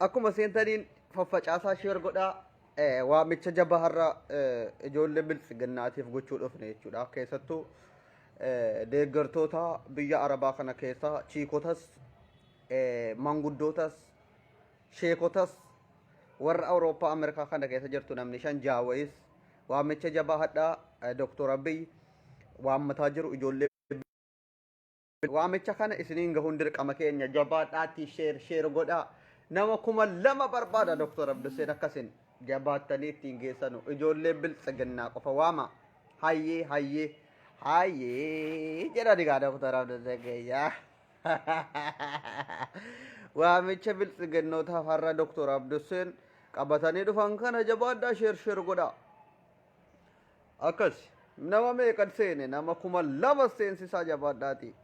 akkuma seentaniin faffacaasaa sheer godhaa waamicha jabaa har'a ijoollee biltsiginnaatiif gochuu dhufne jechuudha. Keessattuu deeggartoota biyya Arabaa kana keessa chiikotas manguddootas sheekotas warra Awurooppaa Ameerikaa kana keessa jirtu namni shan jaawayis waamicha jabaa hadhaa Dr. Abiy waammataa jiru ijoollee waamicha kana isiniin gahuun dirqama keenya jabaadhaatti sheer godhaa. Nama kuma lama barbaada Dr. Abduseen akkasin jabaattanii ittiin geessanu ijoollee biltsiginnaa qofa waama hayyee jedha digaa Dr. Abduseen keeyyaa waamicha biltsiginnootaaf har'a Dr. Abduseen qabatanii dhufan kana jabaadhaa sheer godhaa. Akkas nama meeqan seene nama kuma lama seensisaa jabaadhaati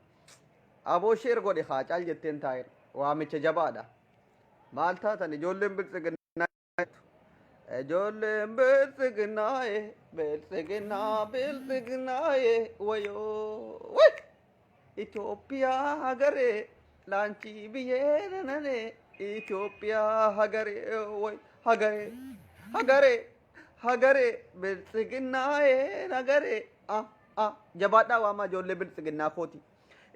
aboo sheer godhe haa caal jetteen taa'e waamicha jabaadha. maal taatan ijoolleen biltsiginnaaye wayoo way Itoophiyaa hagaree laanchii biyyee nanane Itoophiyaa hagaree way hagaree biltsiginnaaye hagaree jabaadhaa waamaa ijoollee biltsiginnaa kooti.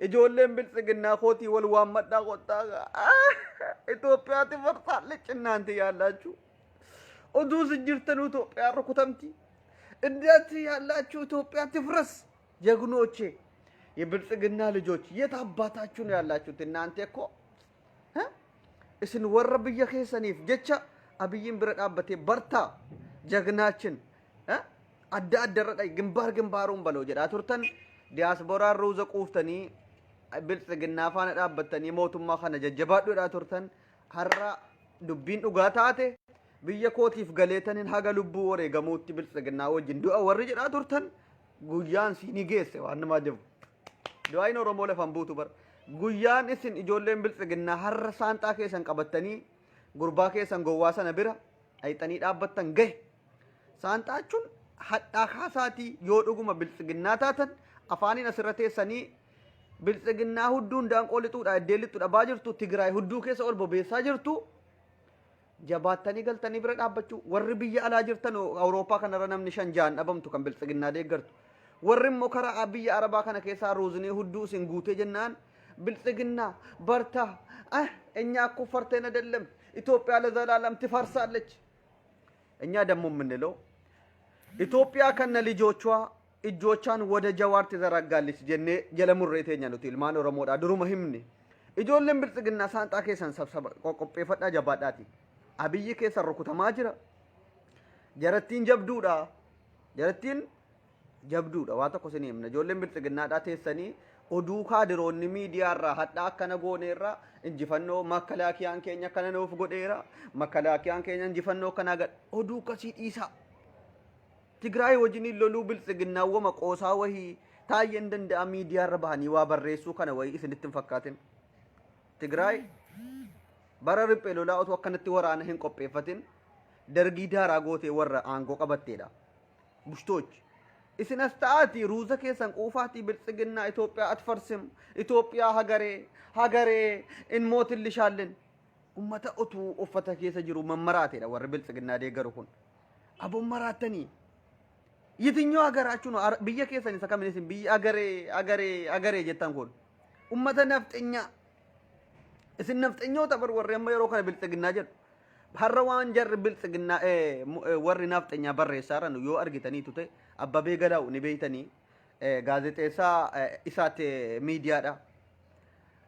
ijoolleen biltsiginnaa kootii wal waammadhaa qottaa Itoophiyaatti farsalle cinnaanti yaalaችሁ oduu jirtanu Itoophiyaa rukutamti እንዴት ያላችሁ ኢትዮጵያ ትፍረስ ጀግኖቼ የብልጽግና ልጆች የት አባታችሁ ነው ያላችሁት እናንተ እኮ እስን ወረብ የከሰኒፍ ጀቻ አብይን ብረዳበቴ በርታ ጀግናችን አዳደረዳይ ግንባሩን በለው ጀዳ ቱርተን ዲያስፖራ ሩዘ ቁፍተኒ ብልጽግና ፋና ዳበተኒ ሞቱማ ኸነ ጀጀባዱ ዳ ቱርተን ሀራ ዱቢን ዱጋታቴ biyya kootiif galeetanin haga lubbuu waree gamuutti biltsiginnaa wajjin du'a warri jedhaa turtan guyyaan siinii geesse waan namaa jiru du'aayin Oromoo lafan buutu bar guyyaan isin ijoolleen biltsiginnaa har'a saanxaa keessan qabattanii gurbaa keessan gowwaa sana bira ayxanii dhaabbattan gahe saanxaachuun hadhaa kaasaatii yoo dhuguma biltsiginnaa taatan afaaniin asirra teessanii biltsiginnaa hudduun daanqoo lixuudha iddee lixuudha baa jirtu Tigraay hudduu keessa ol bobeessaa jirtu jabaatanii galtanii bira dhaabbachuu warri biyya alaa jirtan Awurooppaa kanarra namni shan jaan dhabamtu kan biltsiginnaa deeggartu warri immoo karaa biyya Arabaa kana keessaa ruuznii hudduu isin guutee jennaan biltsiginnaa barta እኛ እኮ ፈርተን አይደለም ኢትዮጵያ ለዘላለም ትፈርሳለች እኛ ደግሞ የምንለው ኢትዮጵያ ከነ ልጆቿ እጆቿን ወደ ጀዋር ትዘረጋለች ጀኔ ጀለሙሬቴኛ ነው ኢልማን ኦሮሞዳ ድሩ መህምኒ ijoolleen biltsiginnaa saanxaa keessan sabsaba qoqqopheeffadhaa jabaadhaati abiyyi keessa rukutamaa jira jarattiin jabduudha waa tokko isin himna ijoolleen biltsiginnaadhaa teessanii oduu kaadiroonni miidiyaarraa hadhaa akkana gooneerraa injifannoo makkalaakiyaan keenya akkana nuuf godheera makkalaakiyaan keenya injifannoo akkanaa gad oduu kasii dhiisaa Tigraay wajjiniin loluu biltsiginnaawwama qoosaa wahii taayeen danda'a miidiyaarra bahanii waa barreessuu kana wahii isinitti hin fakkaatin Tigraay bara riphee lolaa otoo akkanatti waraana hin qopheeffatin dargii daaraa gootee warra aangoo qabatteedha bushtochi isin as ta'aati ruuza keessan quufaatii biltsiginnaa Itoophiyaa atfarsim Itoophiyaa hagaree in mootillishallen ummata utuu uffata keessa jiru mammaraateedha warri biltsiginnaa deeggaru kun abon maraatanii yeትኛው ሀገራችሁ ነው ብየ keessan isa kamin isin biyya agaree jettan kun ummata nafxenya isin nafxenyoota bar warri amma yeroo kana biltsiginnaa jedhu har'a waan jarri biltsiginnaa warri nafxenyaa barreessaaran yoo argitaniitu ta'e Abbabee Gadaa'u ni beeytanii gaazexeessaa isaatti miidiyaadha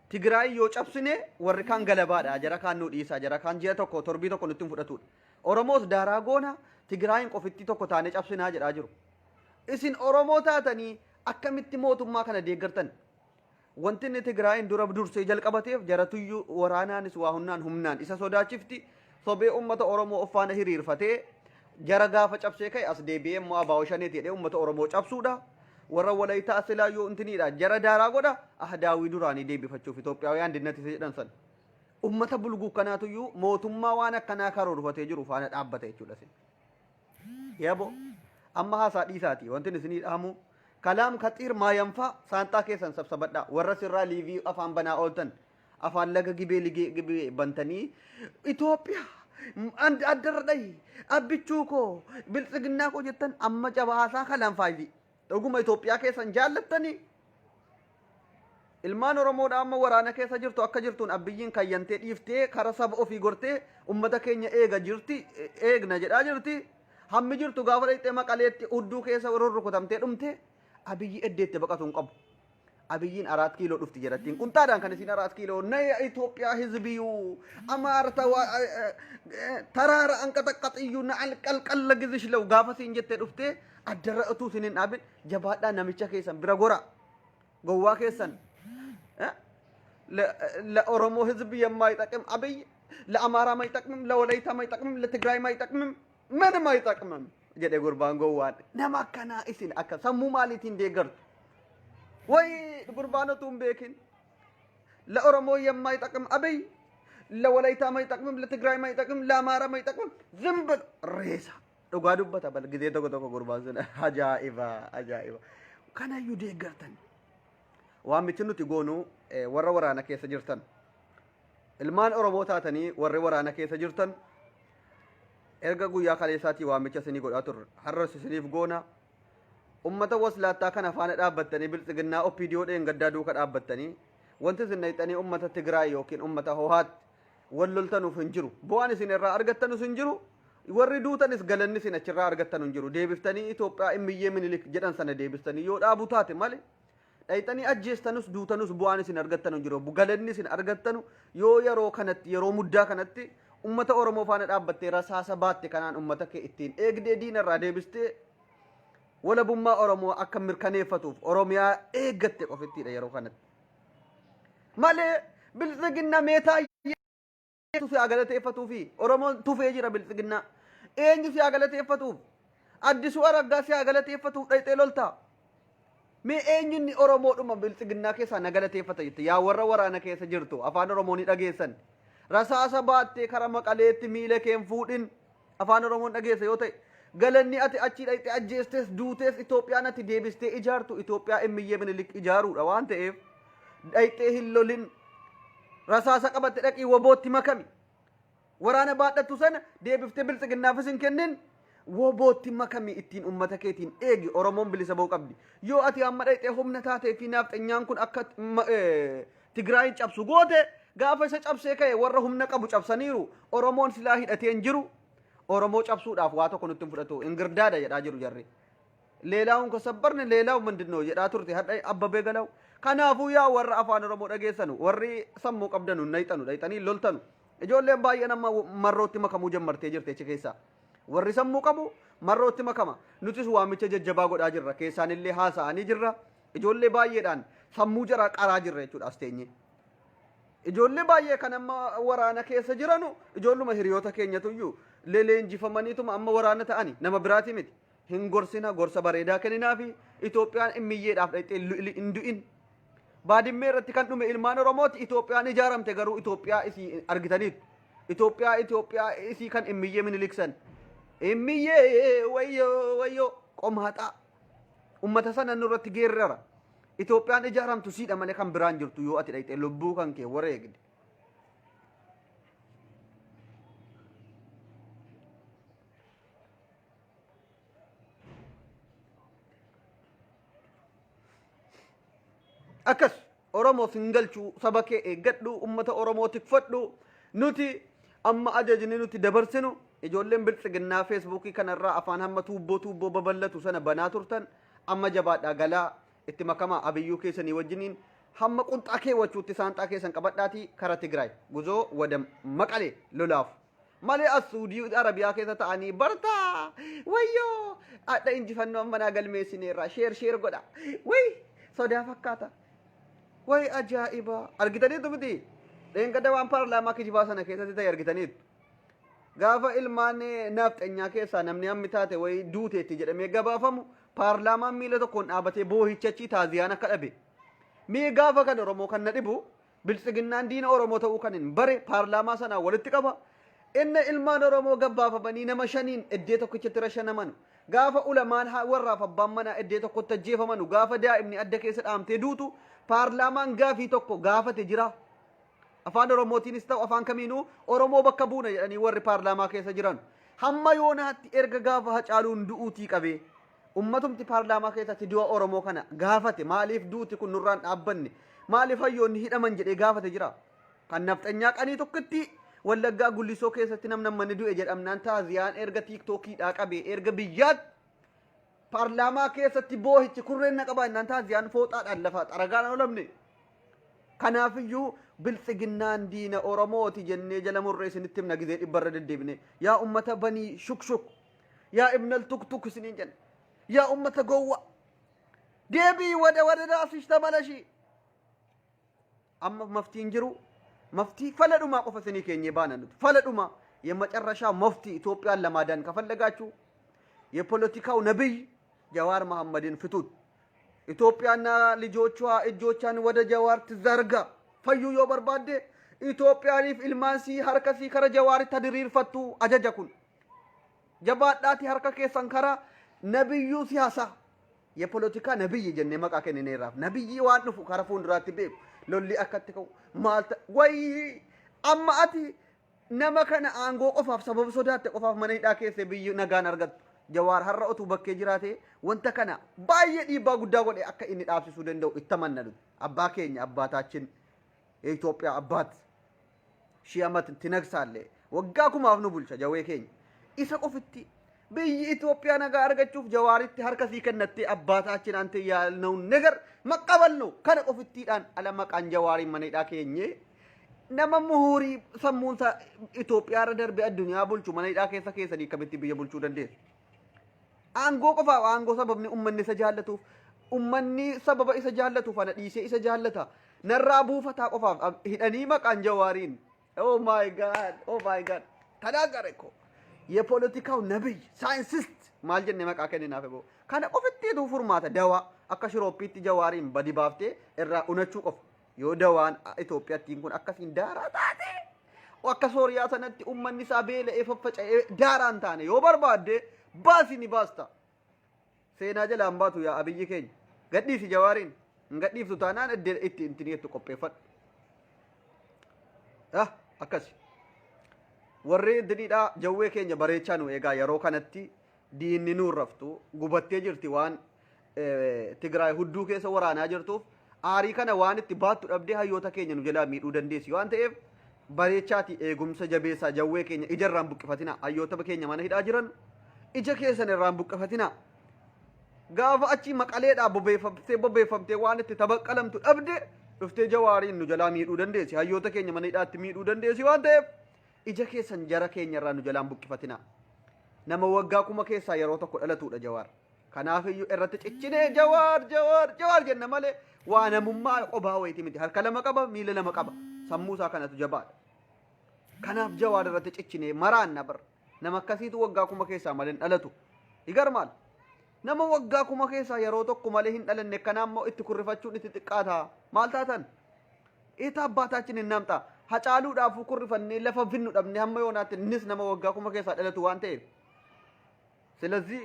Tigraay yoo cabsine warri kaan galabaadha jara kaan nu dhiisaa jara kaan ji'a tokko torbii tokko nutti fudhatudha Oromoos daaraa goona Tigraayin qofitti tokko taane cabsinaa jedhaa jiru isin Oromoo taatanii akkamitti mootummaa kana deeggartan wanti inni Tigraayin dura dursee jalqabateef jaratuyyuu waraanaanis waa humnaan isa sodaachifti sobee ummata Oromoo offaana hiriirfatee jara gaafa cabsee ka'e as deebi'ee immoo abaa'oo shaneeti jedhee ummata Oromoo cabsuudha warra walaytaa silaa yoo intiniidha jara daaraa godha ahdaawii duraanii deebifachuuf Itoophiyaawaan dinnati jedhan san ummata bulguu kanaatuyyuu mootummaa waan akkanaa karoorfatee jiru faana dhaabbata jechuudha sin yabo amma haasaa dhiisaati wanti isinii dhaamu kalaam katiir maayanfaa saantaa keessan sabsabadhaa warra sirraa liivii afaan banaa ooltan afaan laga gibee bantanii Itoophiyaa addarradhay abbichuu koo biltsiginnaa koo jettan amma cabaasaa kalaan faayi dhuguma Itoophiyaa keessan jaallattanii ilmaan Oromoodha amma waraana keessa jirtu akka jirtuun abbiyyiin kayyantee dhiiftee kara saba ofii gortee ummata keenya eegna jedhaa jirti hammi jirtu gaafa dhayxee maqaleetti udduu keessa rukutamtee dhumte abiyyi eddeetti baqatuun qabu abiyyiin 4 kiiloo dhufti jedhattiin qunxaadhaan kan isin 4 kiiloo na Itoophiyaa hizbiyu amaarta taraara anqaxaqqaxiyyu na alqalqalla gizishlau gaafa siin jettee dhufte addarra utuu sinin dhaabin jabaadhaa namicha keessan bira gora gowwaa keessan ለኦሮሞ ህዝብ የማይጠቅም አብይ ለአማራ ማይጠቅምም ለወላይታ ማይጠቅምም ለትግራይ ማይጠቅምም ምንም አይጠቅምም ጀደ ጉርባን ጎዋን ነማከና ኢሲን አከ ሰሙ ማለት እንደገር ወይ ጉርባነቱም ቤኪን ለኦሮሞ የማይጠቅም አብይ ለወላይታ ማይጠቅምም ለትግራይ ማይጠቅምም ለአማራ ማይጠቅምም ዝም ብሎ ሬሳ ዶጋዱበታ በል ጊዜ ተቆጠቆ ጉርባን አጃኢባ ከናዩ ደገርተን waamichi nuti goonu warra waraana keessa jirtan ilmaan Oromoo taatanii warri waraana keessa jirtan erga guyyaa kaleessaatii waamicha isinii godhaa turre har'as isiniif goona ummata waslaattaa kana faana dhaabbattanii biltsiginnaa OPDOdhaan gaddaa duuka dhaabbattanii wanti isin dhayxanii ummata Tigraay yookiin ummata Hohaat wal loltanuuf hin jiru bu'aan isin irraa argattanus hin jiru warri duutanis galanni isin achirraa argattan hin jiru deebiftanii Itoophiyaa immiyyee minilik jedhan sana deebistanii yoo dhaabu taate malee dhayxanii ajjeestanus duutanus bu'aan isin argattanu jiru galanni isin argattanu yoo yeroo kanatti yeroo muddaa kanatti ummata Oromoo faana dhaabbattee rasaasa baatte kanaan ummata kee ittiin eegdee diinarraa deebistee walabummaa Oromoo akka mirkaneeffatuuf Oromiyaa eeggatte qofittiidha yeroo kanatti malee biltsiginna meetaa si agalateeffatuuf Oromoon tufee jira biltsiginna eenyu si agalateeffatuuf Addisuu Araggaa si agalateeffatuuf dhayxee loltaa mee eenyuun Oromoodhuma biltsiginnaa keessa nagalateeffata jette yaa warra waraana keessa jirtu afaan Oromoon dhageessan rasaasa baattee kara maqaleetti miila keen fuudhin afaan Oromoon dhageessa yoo ta'e galanni ati achi dhayxee ajjeestes duutees Itoophiyaan ati deebistee ijaartu Itoophiyaa immiyyee minilik ijaaruudha waan ta'eef dhayxee hin lolin rasaasa qabatte dhaqii wobootti makami waraana baadhattu sana deebiftee biltsiginnaafis hin kennin wobootti makami ittiin ummata keetiin eegi Oromoon bilisa ba'uu qabdi yoo ati amma dhayxee humna taatee fi naaftanyaan kun akka Tigraayin cabsu goote gaafa isa cabsee ka'e warra humna qabu cabsaniiru Oromoon silaa hidhatee hin jiru Oromoo cabsuudhaaf waa tokko nutti hin fudhatu ingirdaada jedhaa jiru jarri leelaawun ko sabbarne leelaaw mandinnoo jedhaa turte hadha abbabee galaw kanaafuu yaa warra afaan Oromoo dhageessanu warri sammuu qabdanu nayxanu dhayxanii loltanu ijoolleen baay'een amma marrootti makamuu jammartee jirte achi keessaa warri sammuu qabu marrootti makama nutis waamicha jajjabaa godhaa jirra keessaan illee haasa'anii jirra ijoollee baay'eedhaan sammuu jara qaraa jirra jechuudha asteenye ijoollee baay'ee kan amma waraana keessa jiranu ijoolluma hiriyoota keenyatuyyuu leenjifamaniituma amma waraana ta'ani nama biraati miti hin gorsina gorsa bareedaa kenninaa fi Itoophiyaan immiyyeedhaaf dhayxee hin du'in baadimmee irratti kan dhume ilmaan Oromooti Itoophiyaan ijaaramte garuu Itoophiyaa isii argitaniitu Itoophiyaa isii kan immiyyee miniliksan immiyyee wayyo qomaata ummata sana nurratti geerrara Itoophiyaan ijaaramtu siidha malee kan biraan jirtu yoo ati dhayxee lubbuu kan kee wareegde akas Oromoo fingalchuu saba kee eeggadhu ummata Oromoo tikfadhu nuti amma ajajni nuti dabarsinu ijoolleen biltsiginnaa feesbuukii kanarraa afaan hamma tuubboo babal'atu sana banaa turtan amma jabaadhaa galaa itti makamaa abiyyuu keessanii wajjiniin hamma qunxaa keewwachuutti saanxaa keessan qabadhaatii kara Tigraay guzoo wada maqalee lolaaf malee as Suudii Arabiyaa keessa ta'anii bartaa wayyoo adda injifannoo manaa galmeessineerraa sheer godha way sodaa fakkaata way ajaa'iba argitaniitu miti dheengadda waan paarlaamaa kijibaa sana keessatti ta'e argitaniitu gaafa ilmaan nafxanyaa keessaa namni hammi taate way duuteetti jedhamee gabaafamu paarlaamaan miila tokkoon dhaabatee boohichachi taaziyaan akka dhabe mee gaafa kan Oromoo kan na dhibu biltsiginnaan diina Oromoo ta'uu kan hin bare paarlaamaa sanaa walitti qaba inni ilmaan Oromoo gabbaafamanii nama shaniin eddee tokkichatti rashanaman gaafa ulamaan warraaf abbaan manaa eddee tokkotti ajjeefamanu gaafa daa'imni adda keessa dhaamtee duutu paarlaamaan gaafii tokko gaafate jira afaan oromootiinis ta'u afaan kamiinuu oromoo bakka buuna jedhanii warri paarlaamaa keessa jiran hamma yoonaatti erga gaafa Hacaaluun du'uutii qabee ummatumti paarlaamaa keessatti du'a oromoo kana gaafate maaliif duuti kun nurraan dhaabbanne maaliif hayyoonni hidhaman jedhee gaafate jira kan nafxanyaa qanii tokkotti wallaggaa gullisoo keessatti namni du'e jedhamnaan taaziyaan erga tiiktookiidhaa qabee erga biyyaatti paarlaamaa keessatti boohichi kurreen naqabaa innaan taaziyaan fooxaadhaan lafaa xaragaan olamne kanaafiyyuu biltsiginnaan diina oromooti jennee jala murree isinitti himna gizee dhibbarra deddeebine yaa ummata banii shukshuk yaa ibnal tuktuk isiniin jenna yaa ummata gowwa deebii wada daasishta malashi amma maftiin jiru maftii faladhumaa qofa isinii keenyee baana nuti faladhumaa የመጨረሻ መፍቲ ኢትዮጵያን ለማዳን ከፈለጋችሁ የፖለቲካው ነብይ ጀዋር መሐመድን ፍቱት ኢትዮጵያና ልጆቿ እጆቿን ወደ ጀዋር ትዘርጋ ፈዩ የበርባዴ ኢትዮጵያኒፍ ኢልማንሲ ሐርከሲ ከረ ጀዋር ተድሪር ፈቱ አጀጀኩን ጀባዳቲ ሐርከ ከሰንከራ ነብዩ ሲያሳ የፖለቲካ ነብይ ጀነ መቃከን ነራፍ ነብይ ዋንፉ ከረፉን ድራት ቤ ሎሊ አከትከው ማልተ ወይ አማአቲ ነመከነ አንጎ ቆፋፍ ሰበብ ሶዳት ቆፋፍ መነይዳ ከሰ ብይ ነጋን አርገት ጀዋር ሐረኡቱ በከ ጅራቴ ወንተ ከና ባየ ዲባ ጉዳ ጎዴ አከ ኢኒ ዳብሲሱ ደንደው ይተመነሉ አባ ኬኛ አባታችን የኢትዮጵያ አባት ሺህ ዓመት ትነግሳለ ወጋኩም አፍኑ ቡልቻ ጀዌ ኬኝ ኢሰ ቆፍቲ ብይ ኢትዮጵያ ነጋ አርገቹፍ ጀዋሪት ሐርከሲ ከነቴ አባታችን አንተ ያልነው ነገር መቀበል ነው ከነ ቆፍቲ ዳን አለማቃን ጀዋሪ መነይዳ ኬኝ nama muhuri sammuunsa Itoophiyaa irra darbe addunyaa bulchu mana hidhaa keessanii kamitti biyya bulchuu dandeessu. Aangoo qofaaf aangoo sababni ummanni isa jaallatuuf ummanni sababa isa jaallatuuf ana dhiisee isa jaallata narraa buufataa qofaaf hidhanii maqaan jawaariin. Oh my god tanaagare ko የፖለቲካው ነብይ ሳይንቲስት maal jenne maqaa kenninaaf ebo kana qofatti duu furmaata dawa akka shiroopiitti jawaariin badi baaftee irraa unachuu qofa yoo dawaan Itoophiyaattiin kun akkasiin daaraa taate akka Sooriyaa sanatti ummanni isaa beela'ee faffaca'ee daaraan taane yoo barbaadde baasi ni baasta seenaa jalaan baatu yaa abiyyi keenya gadhiisi jawaariin hin gadhiiftu taanaan itti intiniyeettu qopheeffadhu akkasi warri didhiidhaa jawwee keenya bareechaa nu eegaa yeroo kanatti diinni nuun raftu gubattee jirti waan Tigraay hudduu keessa waraanaa jirtuuf aarii kana waan itti baattu dhabdee hayyoota keenya nu jalaa miidhuu dandeessi waan ta'eef bareechaati eegumsa jabeessaa jawwee keenya ijarraan buqqifatina hayyoota keenya mana hidhaa jiran ija keessan irraan buqqifatina gaafa achi maqaleedhaa bobeeffamtee waan itti tabaqqalamtu dhabde dhuftee jawaariin nu jalaa miidhuu dandeessi hayyoota keenya mana hidhaatti miidhuu dandeessi waan ta'eef ija keessan jara keenya irraa nu jalaan buqqifatina nama waggaa kuma keessaa yeroo tokko dhalatudha jawaar kanaaf iyyuu irratti ciccinee jawaar jenna malee waa namummaa qobaa wayitii miti harka lama qaba miila lama qaba sammuusaa kanatu jabaadha kanaaf jawaar irratti ciccinee maraanna bar nama akkasiitu waggaa kuma keessaa malee hin dhalatu igar maal nama waggaa kuma keessaa yeroo tokko malee hin dhalanne kanaammoo itti kurrifachuun itti xiqqaata maal taatan eeta abbaataachin hin namta hacaaluudhaaf kurrifannee lafa finnu dhabne hamma yoonaatti innis nama waggaa kuma keessaa dhalatu waan ta'eef ስለዚህ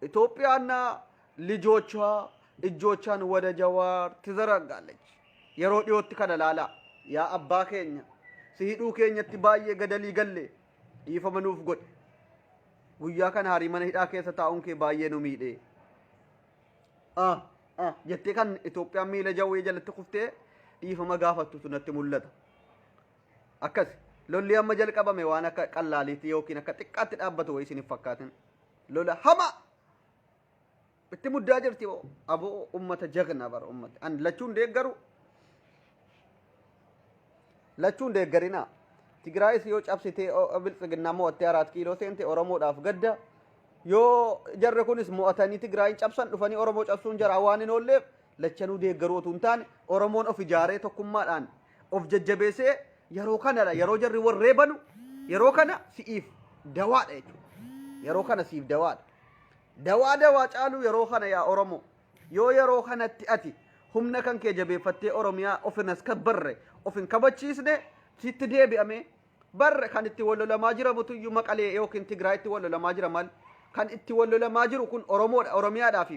ኢትዮጵያና ልጆቿ እጆቿን ወደ ጀዋር ትዘረጋለች የሮ ዲዮት ከነላላ ያ አባ ኬኛ ሲሂዱ ኬኛቲ ባየ ገደሊ ገሌ ይፈመኑፍ ጎድ ጉያ ከን ሃሪ መነ ሂዳ ከሰ ታኡን ከ ባየ ነው ሚዴ ጀቴ ከን ኢትዮጵያ ሚለ ጀዌ ጀለተ ኩፍቴ ይፈመ ጋፈቱ ሱነት ሙለታ አከስ ሎሊ አመ ጀልቀበመ ዋና ቀላሊት ዮኪን አከ ጥቃት ዳበተ ወይ ሲን ፈካትን ሎላ ሀማ بتمد اجرتي ابو امه جغنا بر امه ان لچون دغرينا تግራይ ሲዮ ጫብሲቴ ብልጽግና ሞት 4 ኪሎ ሴንቴ ኦሮሞ ዳፍ ገዳ ዮ ጀረኩንስ ሞአታኒ ትግራይ ጫብሳን ዱፈኒ ኦሮሞ ጫብሱን ጀራ ዋን ኖሌ ለቸኑ ደገሮቱን ታን ኦሮሞን ኦፍ ጃሬ ተኩማዳን ኦፍ ጀጀቤሴ የሮ ከነላ የሮ ጀሪ ወሬበኑ የሮ ከነ ሲኢፍ ደዋደ የሮ ከነ ሲኢፍ ደዋደ dawa caalu yeroo kana yaa oromo yoo yeroo kanatti ati humna kan kee jabeeffattee oromiyaa ofinas kabbarre ofin kabachiisne sitti deebi'ame barre kan itti wallolamaa jira mutuyyuu maqalee yookiin tigraay itti wallolamaa jira mal kan itti wallolamaa jiru kun oromoodha oromiyaadhaaf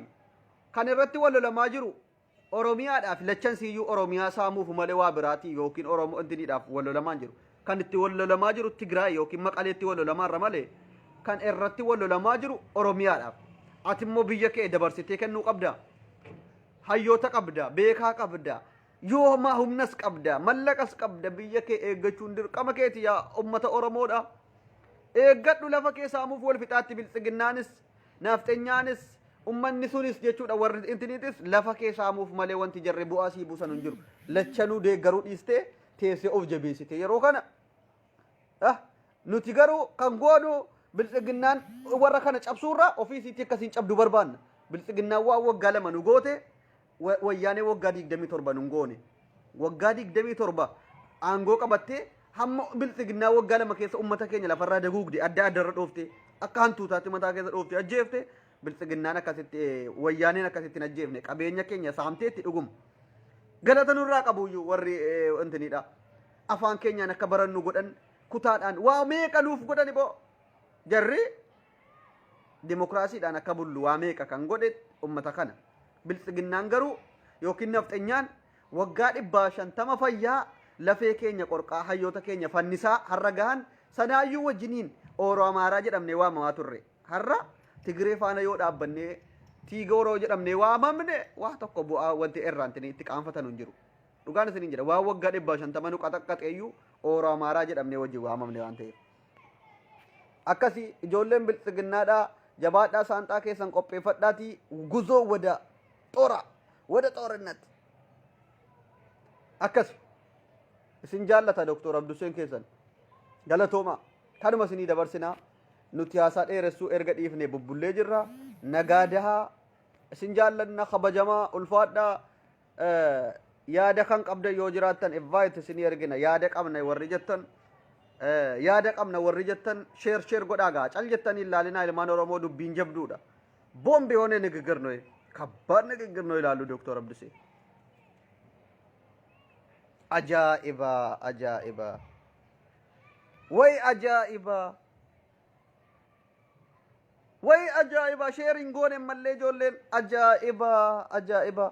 kan irratti wallolamaa jiru oromiyaadhaaf lachan siyyuu oromiyaa saamuuf malee waa biraati yookiin oromoo intiniidhaaf wal lolamaa jiru kan itti wal lolamaa jiru Tigraay yookiin Maqaleetti wal lolamaa irra malee kan irratti wal lolamaa jiru oromiyaadhaaf ati immoo biyya kee dabarsitee kennuu qabda hayyoota qabda beekaa qabda yoo maa humnas qabda mallaqas qabda biyya kee eeggachuun dirqama keeti yaa ummata oromoodha eeggadhu lafa kee saamuuf wal fixaatti biltsiginnaanis nafxenyaanis ummanni sunis jechuudha warri intiniitis lafa kee saamuuf malee wanti jarre bu'aa sii buusan hin jiru lachanuu deeggaruu dhiistee teessee of jabeessite yeroo kana nuti garuu kan goonu biltsiginnaan warra kana cabsuurraa ofiisiitti akkasiin cabdu barbaanna biltsiginnaan waa waggaa lama nu goote wayyaanee waggaa 27 nun goone waggaa 27 aangoo qabattee hamma biltsiginnaa waggaa lama keessa ummata keenya lafarraa daguugde adda addarra dhoofte akka hantuutaatti mataa keessa dhoofte ajjeefte biltsiginnaan akkasitti wayyaaneen akkasitti ajjeefne qabeenya keenya saamteetti dhuguma galata nurraa qabuyyuu warri intiniidha afaan keenyaan akka barannu godhan kutaadhaan waa meeqa nuuf godhani boo jarri demokraasiidhaan akka bullu waa meeqa kan godhe ummata kana biltsiginnaan garuu yookiin nafxenyaan waggaa 150 fayyaa lafee keenya qorqaa hayyoota keenya fannisaa har'a gahan sanaayyuu wajjiniin Oromoo Amaaraa jedhamne waamamaa turre har'a Tigree faana yoo dhaabbannee Tigooroo jedhamne waamamne waa tokko bu'aa wanti irraantini itti qaanfatan hin jiru dhugaan isiniin jedha waa waggaa 150 nu qaxaqqaxeeyyuu Oromoo Amaaraa jedhamne wajjin waamamne waan ta'eef akkasi ijoolleen biltsiginnaadhaa jabaadhaa saanxaa keessan qopheeffadhaatii guzoo wada xoorinatti akkasi isin jaallata Dr. Abduseen keessan galatooma kanuma isinii dabarsinaa nuti haasaa dheeressuu erga dhiifne bubbullee jirra nagaadahaa isin jaallanna kabajamaa ulfaadhaa yaada kan qabda yoo jiraattan invite isinii ergina yaada qabna warri jettan sheer godhaa gaa cal jettanii ilaalinaa ilmaan Oromoo dubbiin jabduudha boombi hoone ንግግር ነው ከባድ ንግግር ነው ይላሉ ዶክተር አብዱሴ ajaa'iba way ajaa'iba sheeriin goone mallee ijoolleen ajaa'iba